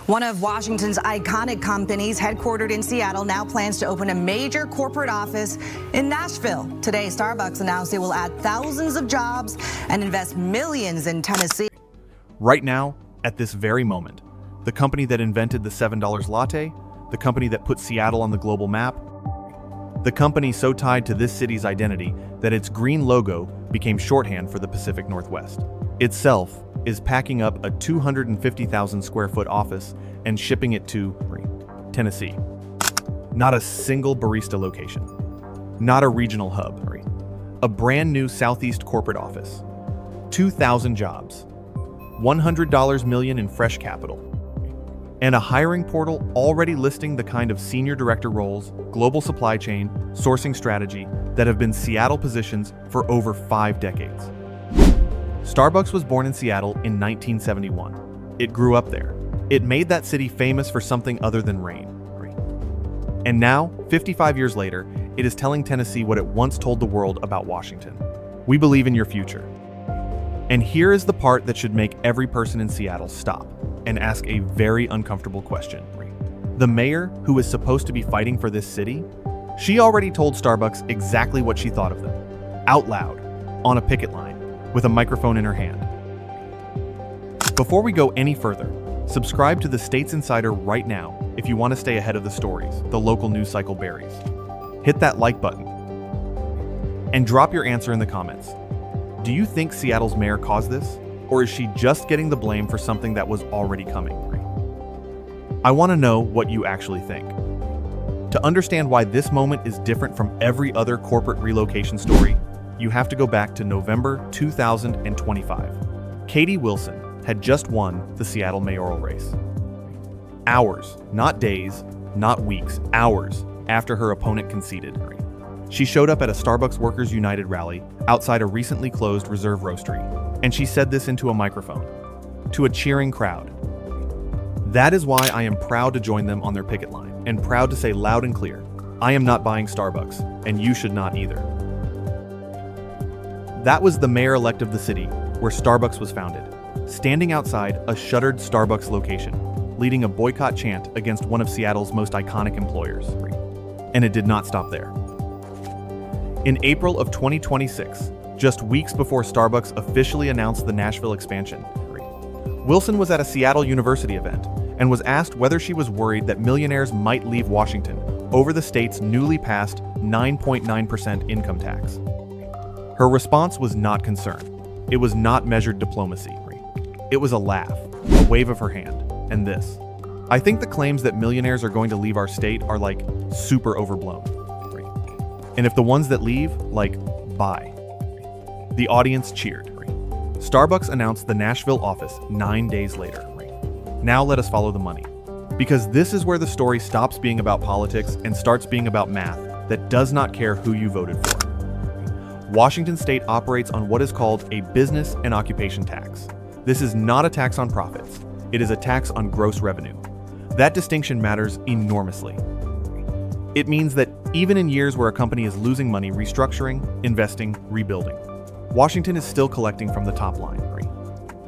One of Washington's iconic companies, headquartered in Seattle, now plans to open a major corporate office in Nashville. Today, Starbucks announced it will add thousands of jobs and invest millions in Tennessee. Right now, at this very moment, the company that invented the $7 latte, the company that put Seattle on the global map, the company so tied to this city's identity that its green logo became shorthand for the Pacific Northwest, itself is packing up a 250,000 square foot office and shipping it to Tennessee. Not a single barista location, not a regional hub, a brand new Southeast corporate office, 2,000 jobs, $100 million in fresh capital, and a hiring portal already listing the kind of senior director roles, global supply chain, sourcing strategy that have been Seattle positions for over 5 decades. Starbucks was born in Seattle in 1971. It grew up there. It made that city famous for something other than rain. And now, 55 years later, it is telling Tennessee what it once told the world about Washington. We believe in your future. And here is the part that should make every person in Seattle stop and ask a very uncomfortable question. The mayor, who is supposed to be fighting for this city, she already told Starbucks exactly what she thought of them, out loud, on a picket line, with a microphone in her hand. Before we go any further, subscribe to the States Insider right now if you want to stay ahead of the stories the local news cycle buries. Hit that like button. And drop your answer in the comments. Do you think Seattle's mayor caused this? Or is she just getting the blame for something that was already coming? I want to know what you actually think. To understand why this moment is different from every other corporate relocation story, you have to go back to November 2025. Katie Wilson had just won the Seattle mayoral race. Hours, not days, not weeks, hours after her opponent conceded. She showed up at a Starbucks Workers United rally outside a recently closed Reserve Roastery, and she said this into a microphone, to a cheering crowd. That is why I am proud to join them on their picket line, and proud to say loud and clear, I am not buying Starbucks, and you should not either. That was the mayor-elect of the city, where Starbucks was founded, standing outside a shuttered Starbucks location, leading a boycott chant against one of Seattle's most iconic employers. And it did not stop there. In April of 2026, just weeks before Starbucks officially announced the Nashville expansion, Wilson was at a Seattle University event and was asked whether she was worried that millionaires might leave Washington over the state's newly passed 9.9% income tax. Her response was not concern. It was not measured diplomacy. It was a laugh, a wave of her hand, and this. I think the claims that millionaires are going to leave our state are like super overblown. And if the ones that leave, like, bye. The audience cheered. Starbucks announced the Nashville office 9 days later. Now let us follow the money. Because this is where the story stops being about politics and starts being about math that does not care who you voted for. Washington state operates on what is called a business and occupation tax. This is not a tax on profits. It is a tax on gross revenue. That distinction matters enormously. It means that even in years where a company is losing money restructuring, investing, rebuilding, Washington is still collecting from the top line.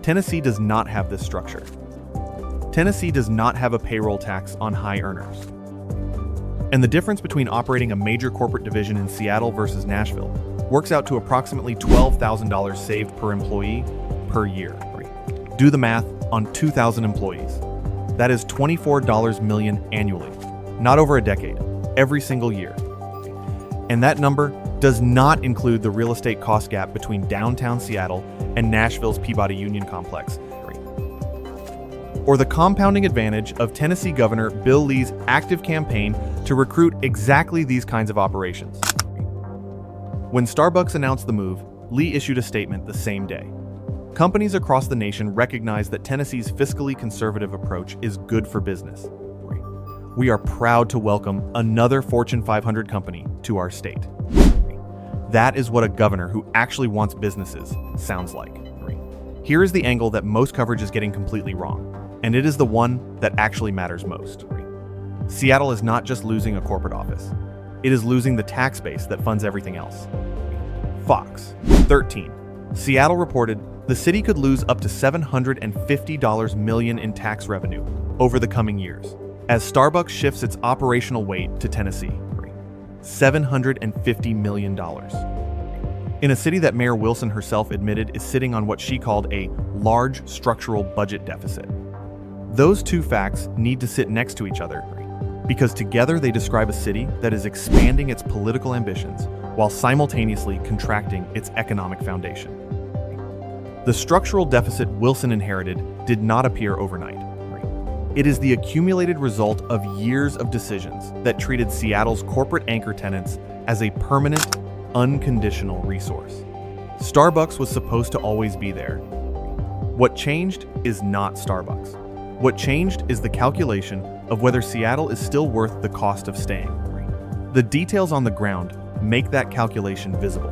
Tennessee does not have this structure. Tennessee does not have a payroll tax on high earners. And the difference between operating a major corporate division in Seattle versus Nashville works out to approximately $12,000 saved per employee per year. Do the math on 2,000 employees. That is $24 million annually, not over a decade, every single year. And that number does not include the real estate cost gap between downtown Seattle and Nashville's Peabody Union Complex, or the compounding advantage of Tennessee Governor Bill Lee's active campaign to recruit exactly these kinds of operations. When Starbucks announced the move, Lee issued a statement the same day. Companies across the nation recognize that Tennessee's fiscally conservative approach is good for business. We are proud to welcome another Fortune 500 company to our state. That is what a governor who actually wants businesses sounds like. Here is the angle that most coverage is getting completely wrong, and it is the one that actually matters most. Seattle is not just losing a corporate office. It is losing the tax base that funds everything else. Fox 13. Seattle reported the city could lose up to $750 million in tax revenue over the coming years as Starbucks shifts its operational weight to Tennessee. $750 million. In a city that Mayor Wilson herself admitted is sitting on what she called a large structural budget deficit. Those two facts need to sit next to each other because together they describe a city that is expanding its political ambitions while simultaneously contracting its economic foundation. The structural deficit Wilson inherited did not appear overnight. It is the accumulated result of years of decisions that treated Seattle's corporate anchor tenants as a permanent, unconditional resource. Starbucks was supposed to always be there. What changed is not Starbucks. What changed is the calculation of whether Seattle is still worth the cost of staying. The details on the ground make that calculation visible.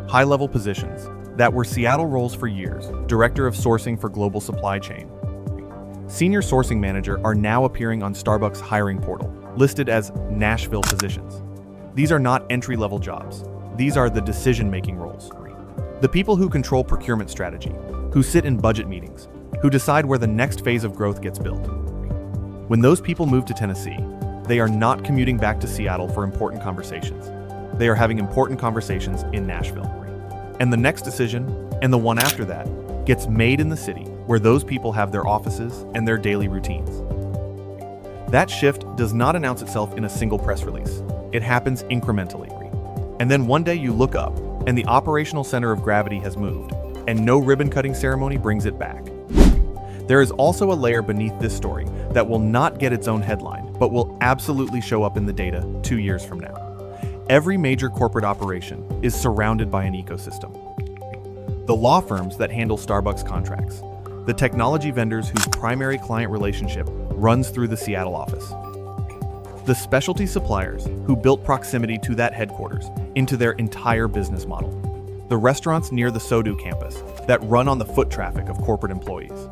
High-level positions that were Seattle roles for years, Director of Sourcing for Global Supply Chain, Senior Sourcing Manager are now appearing on Starbucks' hiring portal, listed as Nashville positions. These are not entry-level jobs. These are the decision-making roles. The people who control procurement strategy, who sit in budget meetings, who decide where the next phase of growth gets built. When those people move to Tennessee, they are not commuting back to Seattle for important conversations. They are having important conversations in Nashville. And the next decision, and the one after that, gets made in the city where those people have their offices and their daily routines. That shift does not announce itself in a single press release. It happens incrementally. And then one day you look up, and the operational center of gravity has moved, and no ribbon-cutting ceremony brings it back. There is also a layer beneath this story that will not get its own headline, but will absolutely show up in the data 2 years from now. Every major corporate operation is surrounded by an ecosystem. The law firms that handle Starbucks contracts, the technology vendors whose primary client relationship runs through the Seattle office, the specialty suppliers who built proximity to that headquarters into their entire business model, the restaurants near the SoDo campus that run on the foot traffic of corporate employees.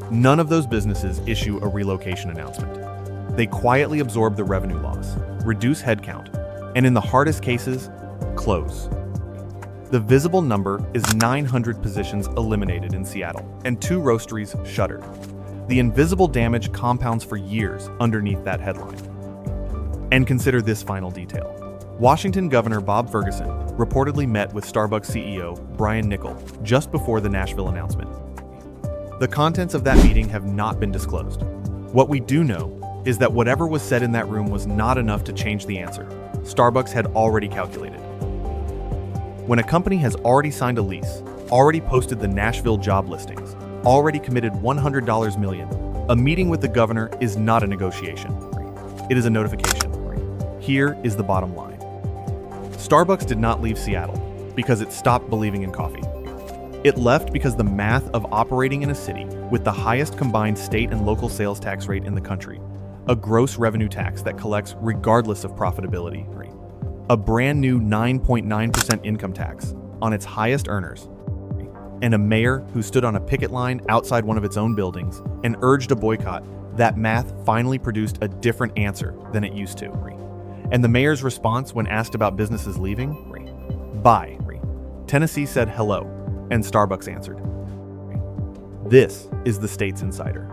None of those businesses issue a relocation announcement. They quietly absorb the revenue loss, reduce headcount, and in the hardest cases, close. The visible number is 900 positions eliminated in Seattle and 2 roasteries shuttered. The invisible damage compounds for years underneath that headline. And consider this final detail. Washington Governor Bob Ferguson reportedly met with Starbucks CEO Brian Niccol just before the Nashville announcement. The contents of that meeting have not been disclosed. What we do know is that whatever was said in that room was not enough to change the answer Starbucks had already calculated. When a company has already signed a lease, already posted the Nashville job listings, already committed $100 million, a meeting with the governor is not a negotiation. It is a notification. Here is the bottom line. Starbucks did not leave Seattle because it stopped believing in coffee. It left because the math of operating in a city with the highest combined state and local sales tax rate in the country, a gross revenue tax that collects regardless of profitability, a brand new 9.9% income tax on its highest earners, and a mayor who stood on a picket line outside one of its own buildings and urged a boycott, that math finally produced a different answer than it used to. And the mayor's response when asked about businesses leaving? Bye. Tennessee said hello, and Starbucks answered. This is the State's Insider.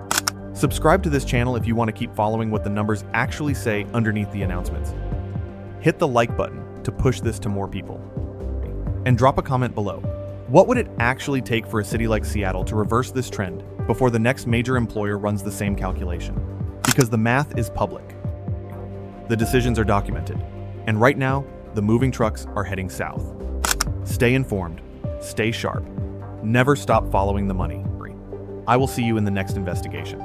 Subscribe to this channel if you want to keep following what the numbers actually say underneath the announcements. Hit the like button to push this to more people. And drop a comment below. What would it actually take for a city like Seattle to reverse this trend before the next major employer runs the same calculation? Because the math is public. The decisions are documented. And right now, the moving trucks are heading south. Stay informed, stay sharp, never stop following the money. I will see you in the next investigation.